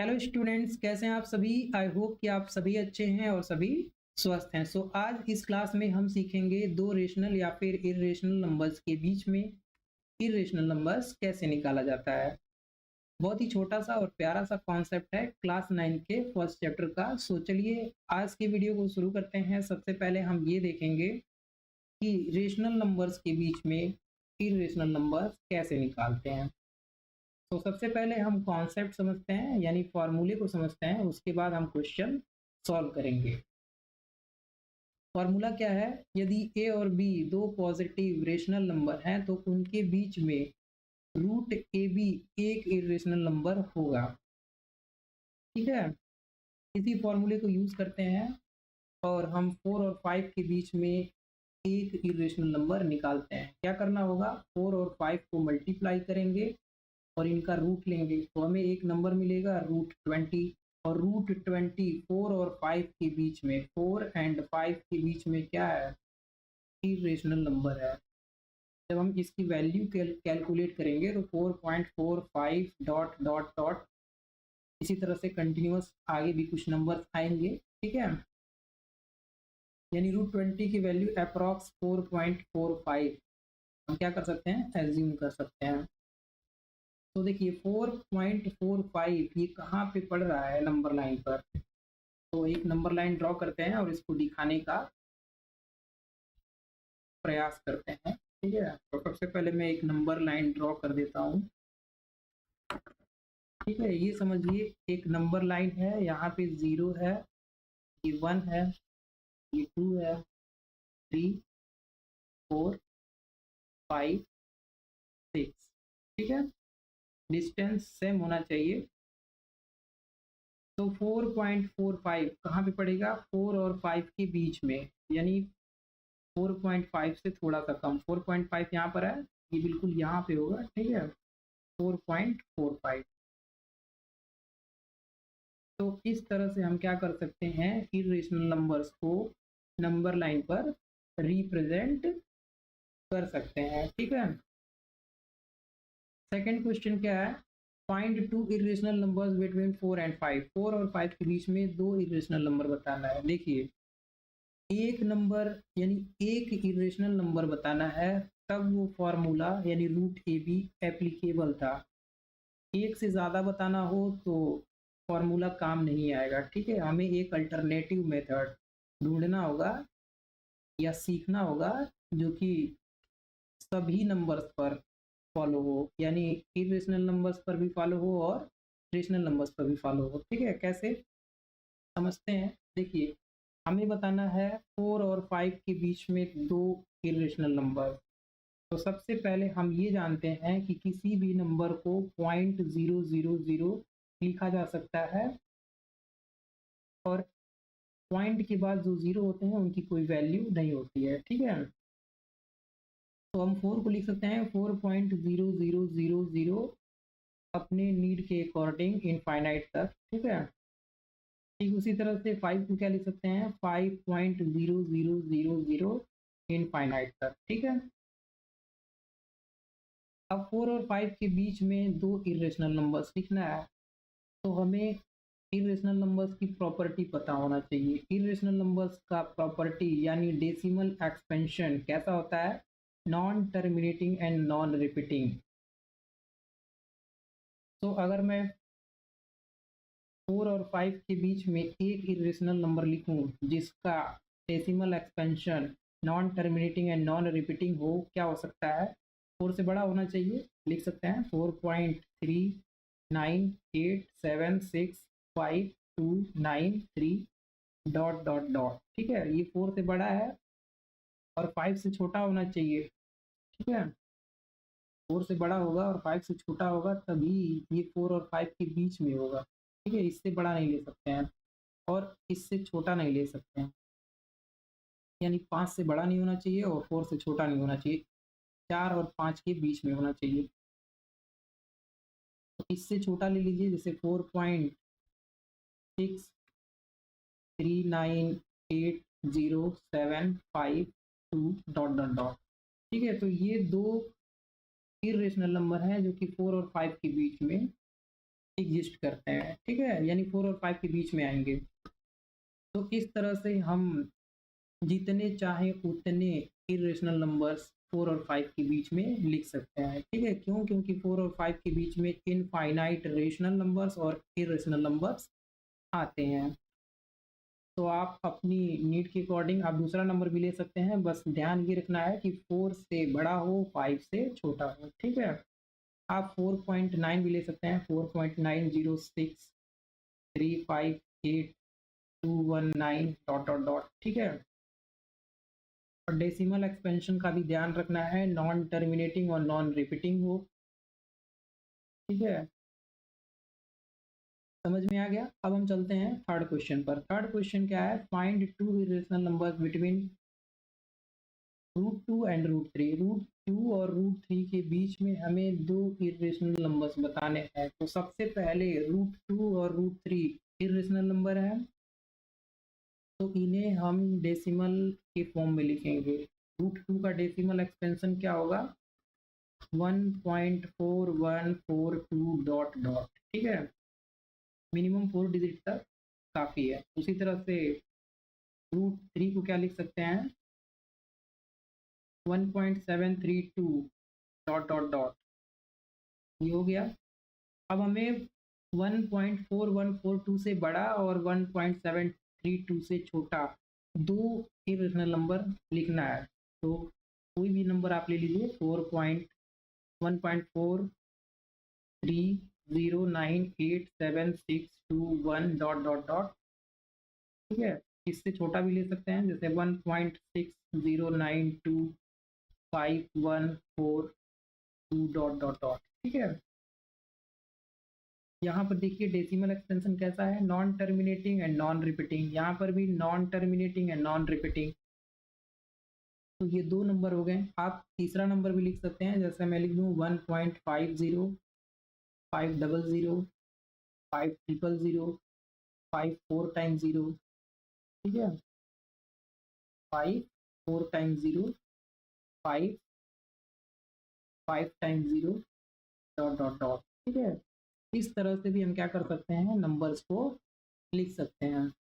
Hello students, कैसे हैं आप सभी। आई होप कि आप सभी अच्छे हैं और सभी स्वस्थ हैं। आज इस क्लास में हम सीखेंगे दो रेशनल या फिर इरेशनल नंबर्स के बीच में इरेशनल नंबर्स कैसे निकाला जाता है। बहुत ही छोटा सा और प्यारा सा कॉन्सेप्ट है क्लास 9 के फर्स्ट चैप्टर का। चलिए आज की वीडियो को शुरू करते हैं। सबसे पहले हम ये देखेंगे कि रेशनल नंबर्स के बीच में इरेशनल नंबर्स कैसे निकालते हैं। सबसे पहले हम कॉन्सेप्ट समझते हैं, यानी फॉर्मूले को समझते हैं, उसके बाद हम क्वेश्चन सॉल्व करेंगे। फॉर्मूला क्या है? यदि ए और बी दो पॉजिटिव रेशनल नंबर हैं तो उनके बीच में रूट ए बी एक इरेशनल नंबर होगा। ठीक है, इसी फॉर्मूले को यूज करते हैं और हम 4 और 5 के बीच में एक इरेशनल नंबर निकालते हैं। क्या करना होगा? 4 और 5 को मल्टीप्लाई करेंगे और इनका रूट लेंगे तो हमें एक नंबर मिलेगा √20। और √24 और 5 के बीच में, 4 एंड 5 के बीच में क्या है? इरेशनल नंबर है। जब हम इसकी वैल्यू कैलकुलेट करेंगे तो 4.45 डॉट डॉट डॉट इसी तरह से कंटिन्यूअस आगे भी कुछ नंबर आएंगे। ठीक है, यानी √20 की वैल्यू अप्रॉक्स 4.45 हम क्या कर सकते हैं? एज्यूम कर सकते हैं। तो देखिए 4.45 ये कहाँ पे पड़ रहा है नंबर लाइन पर। तो एक नंबर लाइन ड्रॉ करते हैं और इसको दिखाने का प्रयास करते हैं। ठीक है, तो सबसे पहले मैं एक नंबर लाइन ड्रॉ कर देता हूँ। ठीक है, ये समझिए एक नंबर लाइन है। यहाँ पे 0 है, ये 1 है, ये 2 है, 3, 4, 5, 6। ठीक है, डिस्टेंस सेम होना चाहिए। तो 4.45 कहाँ पे पड़ेगा? 4 और 5 के बीच में, यानी 4.5 से थोड़ा सा कम। 4.5 यहाँ पर है, ये बिल्कुल यहाँ पे होगा। ठीक है, 4.45। तो इस तरह से हम क्या कर सकते हैं? इरेशनल नंबर्स को नंबर लाइन पर रिप्रेजेंट कर सकते हैं। ठीक है, सेकंड क्वेश्चन क्या है? Find two irrational numbers between 4 and 5। 4 और 5 के बीच में दो इरेशनल नंबर बताना है। देखिए एक नंबर यानी एक इरेशनल नंबर बताना है, तब वो फॉर्मूला यानी √AB एप्लीकेबल था। एक से ज़्यादा बताना हो तो फॉर्मूला काम नहीं आएगा। ठीक है, हमें एक अल्टरनेटिव मेथड ढूंढना होगा या सीखना होगा जो कि सभी नंबर्स पर फॉलो हो, यानी इरेशनल नंबर्स पर भी फॉलो हो और रेशनल नंबर्स पर भी फॉलो हो। ठीक है, कैसे समझते हैं? देखिए हमें बताना है 4 और 5 के बीच में दो इरेशनल नंबर। तो सबसे पहले हम ये जानते हैं कि किसी भी नंबर को 0.000 लिखा जा सकता है और पॉइंट के बाद जो जीरो होते हैं उनकी कोई वैल्यू नहीं होती है। ठीक है, तो हम 4 को लिख सकते हैं 4.0000 अपने नीड के अकॉर्डिंग इनफाइनाइट तक। ठीक है, ठीक उसी तरह से 5 को क्या लिख सकते हैं? 5.0000 इनफाइनाइट तक। ठीक है, अब 4 और 5 के बीच में दो इरेशनल नंबर्स लिखना है तो हमें इरेशनल नंबर्स की प्रॉपर्टी पता होना चाहिए। इरेशनल नंबर्स का प्रॉपर्टी यानी डेसिमल एक्सपेंशन कैसा होता है? Non terminating and non repeating. तो अगर मैं 4 और 5 के बीच में एक इरेशनल नंबर लिखूं जिसका decimal expansion non terminating and non repeating हो, क्या हो सकता है? 4 से बड़ा होना चाहिए। लिख सकते हैं 4.3987652993 डॉट डॉट डॉट। ठीक है, ये 4 से बड़ा है और 5 से छोटा होना चाहिए। ठीक है, 4 से बड़ा होगा और 5 से छोटा होगा तभी ये 4 और 5 के बीच में होगा। ठीक है, इससे बड़ा नहीं ले सकते हैं और इससे छोटा नहीं ले सकते हैं, यानी 5 से बड़ा नहीं होना चाहिए और 4 से छोटा नहीं होना चाहिए, 4 और 5 के बीच में होना चाहिए। तो इससे छोटा ले लीजिए, जैसे 4.63980752 डॉट डॉट डॉट। ठीक है, तो ये दो इरेशनल नंबर हैं जो कि 4 और 5 के बीच में एग्जिस्ट करते हैं, ठीक है, यानी 4 और 5 के बीच में आएंगे। तो इस तरह से हम जितने चाहे उतने इरेशनल नंबर्स 4 और 5 के बीच में लिख सकते हैं, ठीक है। क्यों? क्योंकि 4 और 5 के बीच में इनफाइनाइट रेशनल नंबर्स और इरेशनल नंबर्स आते हैं। तो आप अपनी नीड के अकॉर्डिंग आप दूसरा नंबर भी ले सकते हैं, बस ध्यान ये रखना है कि 4 से बड़ा हो, 5 से छोटा हो, ठीक है। आप 4.9 भी ले सकते हैं, 4.906358 डॉट डॉट डॉट, ठीक है। और डेसिमल एक्सपेंशन का भी ध्यान रखना है, नॉन टर्मिनेटिंग और नॉन रिपीटिंग हो, ठीक है। समझ में आ गया? अब हम चलते हैं थर्ड क्वेश्चन पर। थर्ड क्वेश्चन क्या है? Find two irrational numbers between √2 and √3। √2 और √3 के बीच में हमें दो इरेशनल नंबर्स बताने हैं। तो सबसे पहले √2 और √3 इरेशनल नंबर है, तो इन्हें हम डेसिमल के फॉर्म में लिखेंगे। √2 का डेसिमल एक्सपेंशन क्या होगा? 1.4142 डॉट डॉट, ठीक है। मिनिमम 4 डिजिट तक काफ़ी है। उसी तरह से √3 को क्या लिख सकते हैं? 1.732 डॉट डॉट डॉट, ये हो गया। अब हमें 1.4142 से बड़ा और 1.732 से छोटा दो इरेशनल नंबर लिखना है। तो कोई भी नंबर आप ले लीजिए, 1.43098761 डॉट डॉट डॉट, ठीक है। इससे छोटा भी ले सकते हैं, जैसे 1.60925142 डॉट डॉट डॉट, ठीक है। यहाँ पर देखिए डेसिमल एक्सटेंशन कैसा है, non terminating and non repeating. यहाँ पर भी non terminating and non repeating. तो ये दो नंबर हो गए। आप तीसरा नंबर भी लिख सकते हैं, जैसे मैं लिख दूँ 1.50 500 5000 5 4 टाइम्स 0, ठीक है। 5 4 times 0 5 5 times 0 dot dot dot, ठीक है। इस तरह से भी हम क्या कर सकते हैं, नंबर्स को लिख सकते हैं।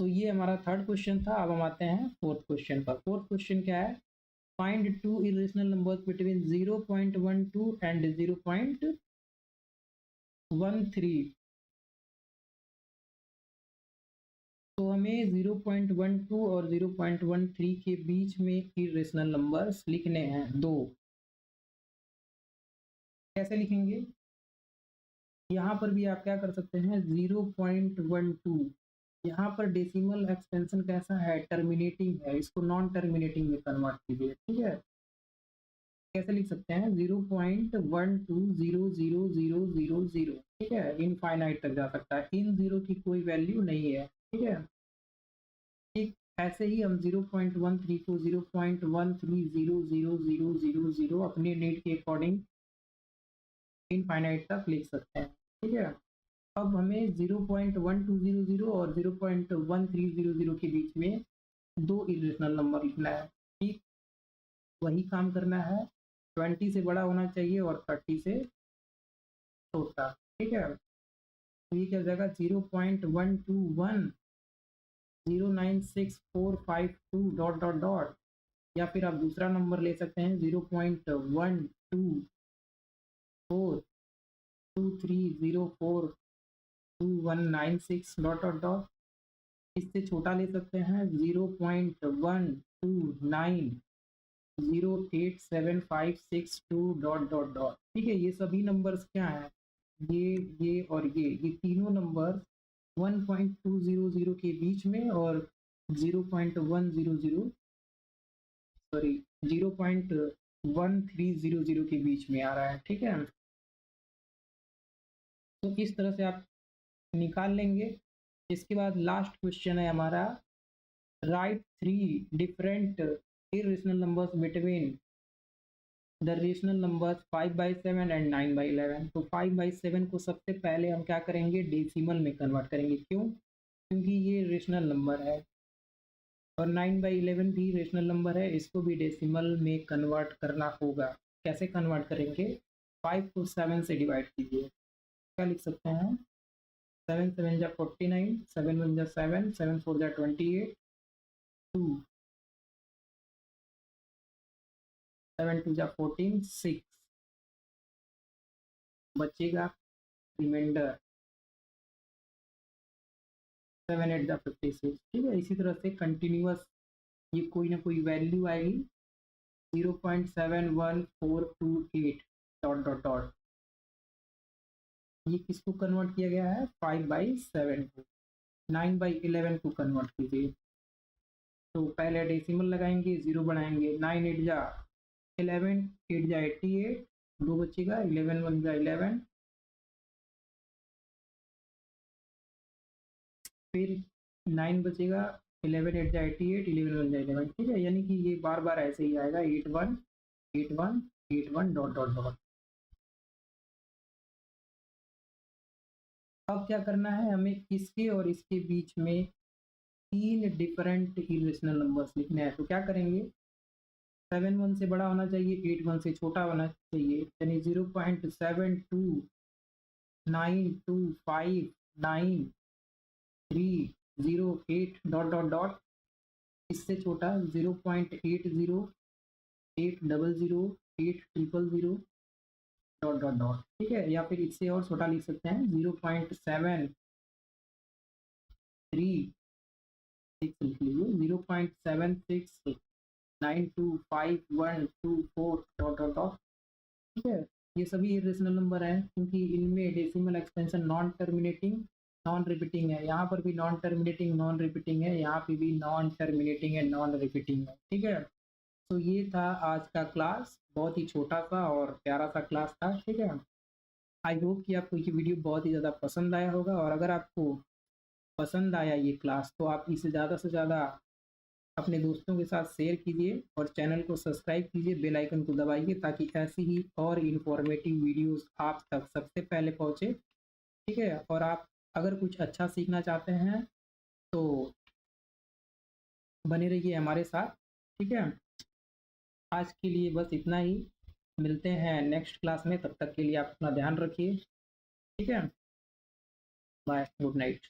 तो ये हमारा थर्ड क्वेश्चन था। अब हम आते हैं फोर्थ क्वेश्चन पर। फोर्थ क्वेश्चन क्या है? Find two irrational numbers between 0.12 and 0.13। तो हमें 0.12 और 0.13 के बीच में इरेशनल नंबर्स लिखने हैं दो। कैसे लिखेंगे? यहाँ पर भी आप क्या कर सकते हैं, 0.12, यहाँ पर डेसिमल एक्सपेंशन कैसा है, टर्मिनेटिंग है, इसको नॉन टर्मिनेटिंग में कन्वर्ट कीजिए, ठीक है। कैसे लिख सकते हैं? 0.12000000, ठीक है, इनफाइनाइट तक जा सकता है, इन जीरो की कोई वैल्यू नहीं है, ठीक है। ठीक ऐसे ही हम 0.13 को 0.13000000 अपने नीड के अकॉर्डिंग इनफाइनाइट तक लिख सकते हैं, ठीक है। अब हमें 0.1200 और 0.1300 के बीच में दो इरेशनल नंबर लिखना है, ठीक वही काम करना है। 20 से बड़ा होना चाहिए और 30 से छोटा, ठीक है। तो ये क्या हो जाएगा? 0.121096452 डॉट डॉट डॉट, या फिर आप दूसरा नंबर ले सकते हैं 0.1223042196 डॉट डॉट डॉट। इससे छोटा ले सकते हैं 0.129087562 डॉट डॉट डॉट, ठीक है। ये सभी नंबर्स क्या हैं? ये और ये तीनों नंबर 1.200 के बीच में और 0.100 सॉरी 0.1300 के बीच में आ रहा है, ठीक है। तो इस तरह से आप निकाल लेंगे। इसके बाद लास्ट क्वेश्चन है हमारा, right 3 different irrational numbers between the rational numbers 5/7 and 9/11। तो 5/7 को सबसे पहले हम क्या करेंगे, डेसिमल में कन्वर्ट करेंगे। क्यों? क्योंकि ये रेशनल नंबर है, और 9/11 भी रेशनल नंबर है, इसको भी डेसिमल में कन्वर्ट करना होगा। कैसे कन्वर्ट करेंगे? 5 को 7 से डिवाइड कीजिए, क्या लिख सकते हैं, 7 7 जा 49, 7 1 जा 7, 7 4 जा 28, 2 7 2 जा 14, 6 बचेगा रिमाइंडर 7 8 जा 56। ठीक है, इसी तरह से कंटिन्यूअस ये कोई ना कोई वैल्यू आएगी 0.71428 डॉट डॉट डॉट। ये किसको कन्वर्ट किया गया है, 5/7 को। 9/11 को कन्वर्ट कीजिए, तो पहले डेसिमल लगाएंगे, 0 बनाएंगे, 9 8 जा 11, 8 जा 88, 2 बचेगा, 11 1 जा 11, फिर 9 बचेगा, 11 8 जा 88, 11 1 जा 11। ठीक है, यानी कि ये बार बार ऐसे ही आएगा, 8 1 8 1 8 1 डॉट डॉट डॉट। अब क्या करना है, हमें इसके और इसके बीच में 3 डिफरेंट इरेशनल नंबर्स लिखने हैं। तो क्या करेंगे, 7 1 से बड़ा होना चाहिए, 8 1 से छोटा होना चाहिए, यानी 0.7295938 डॉट डॉट डॉट। इससे छोटा 0.808008000 डॉट डॉट डॉट। ठीक है, या फिर इससे और छोटा लिख सकते हैं, 0.73 लिख लीजिए, 0.766925124 डॉट डॉट डॉट। ठीक है, ये सभी इरेशनल नंबर हैं क्योंकि इनमें decimal expansion non terminating non repeating है। यहाँ पर भी नॉन टर्मिनेटिंग नॉन रिपीटिंग है, यहाँ पे भी नॉन टर्मिनेटिंग है नॉन रिपीटिंग है। ठीक है, तो ये था आज का क्लास, बहुत ही छोटा सा और प्यारा सा क्लास था। ठीक है, आई होप कि आपको ये वीडियो बहुत ही ज़्यादा पसंद आया होगा, और अगर आपको पसंद आया ये क्लास तो आप इसे ज़्यादा से ज़्यादा अपने दोस्तों के साथ शेयर कीजिए और चैनल को सब्सक्राइब कीजिए, बेल आइकन को दबाइए ताकि ऐसी ही और इन्फॉर्मेटिव वीडियोस आप तक सबसे पहले पहुंचे। ठीक है, और आप अगर कुछ अच्छा सीखना चाहते हैं तो बने रहिए हमारे साथ। ठीक है, आज के लिए बस इतना ही, मिलते हैं नेक्स्ट क्लास में, तब तक के लिए आप अपना ध्यान रखिए। ठीक है, बाय, गुड नाइट।